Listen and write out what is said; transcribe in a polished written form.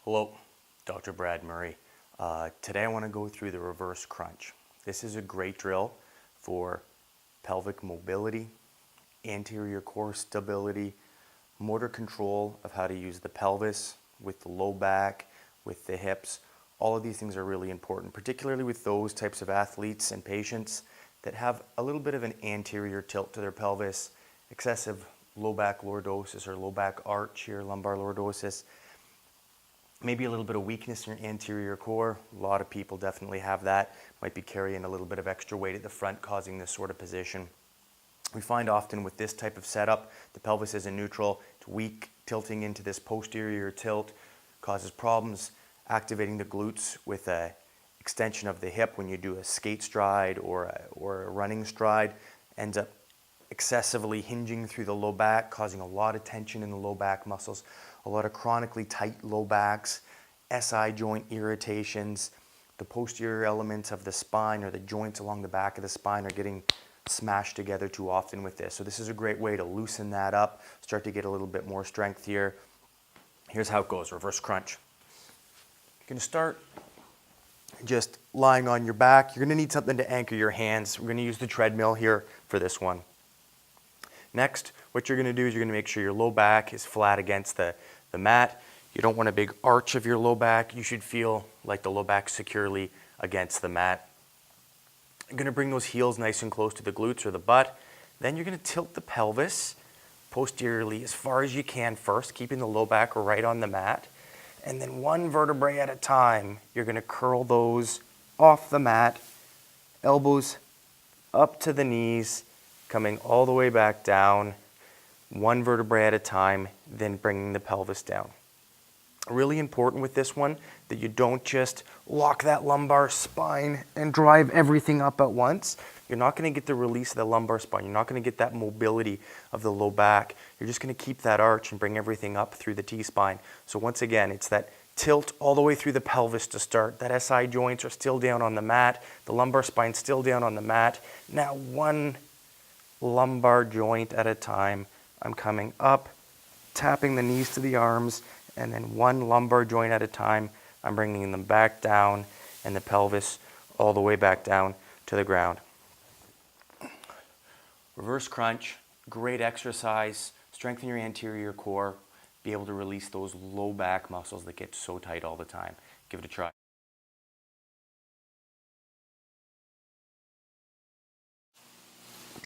Hello, Dr. Brad Murray. Today I want to go through the reverse crunch. This is a great drill for pelvic mobility, anterior core stability, motor control of how to use the pelvis with the low back, with the hips. All of these things are really important, particularly with those types of athletes and patients that have a little bit of an anterior tilt to their pelvis, excessive low back lordosis or low back arch here, lumbar lordosis. Maybe a little bit of weakness in your anterior core. A lot of people definitely have that. Might be carrying a little bit of extra weight at the front, causing this sort of position. We find often with this type of setup, the pelvis is in neutral, it's weak, tilting into this posterior tilt, causes problems activating the glutes with a extension of the hip when you do a skate stride or a running stride, ends up excessively hinging through the low back, causing a lot of tension in the low back muscles, a lot of chronically tight low backs, SI joint irritations. The posterior elements of the spine or the joints along the back of the spine are getting smashed together too often with this. So this is a great way to loosen that up, start to get a little bit more strength here. Here's how it goes, reverse crunch. You're going to start just lying on your back. You're going to need something to anchor your hands. We're going to use the treadmill here for this one. Next, what you're going to do is you're going to make sure your low back is flat against the mat. You don't want a big arch of your low back. You should feel like the low back securely against the mat. You're going to bring those heels nice and close to the glutes or the butt. Then you're going to tilt the pelvis posteriorly as far as you can first, keeping the low back right on the mat. And then one vertebrae at a time, you're going to curl those off the mat, elbows up to the knees, coming all the way back down, one vertebrae at a time, then bringing the pelvis down. Really important with this one that you don't just lock that lumbar spine and drive everything up at once. You're not going to get the release of the lumbar spine. You're not going to get that mobility of the low back. You're just going to keep that arch and bring everything up through the T-spine. So once again, it's that tilt all the way through the pelvis to start. That SI joints are still down on the mat. The lumbar spine's still down on the mat. Now one lumbar joint at a time. I'm coming up, tapping the knees to the arms, and then one lumbar joint at a time. I'm bringing them back down and the pelvis all the way back down to the ground. Reverse crunch, great exercise. Strengthen your anterior core. Be able to release those low back muscles that get so tight all the time. Give it a try.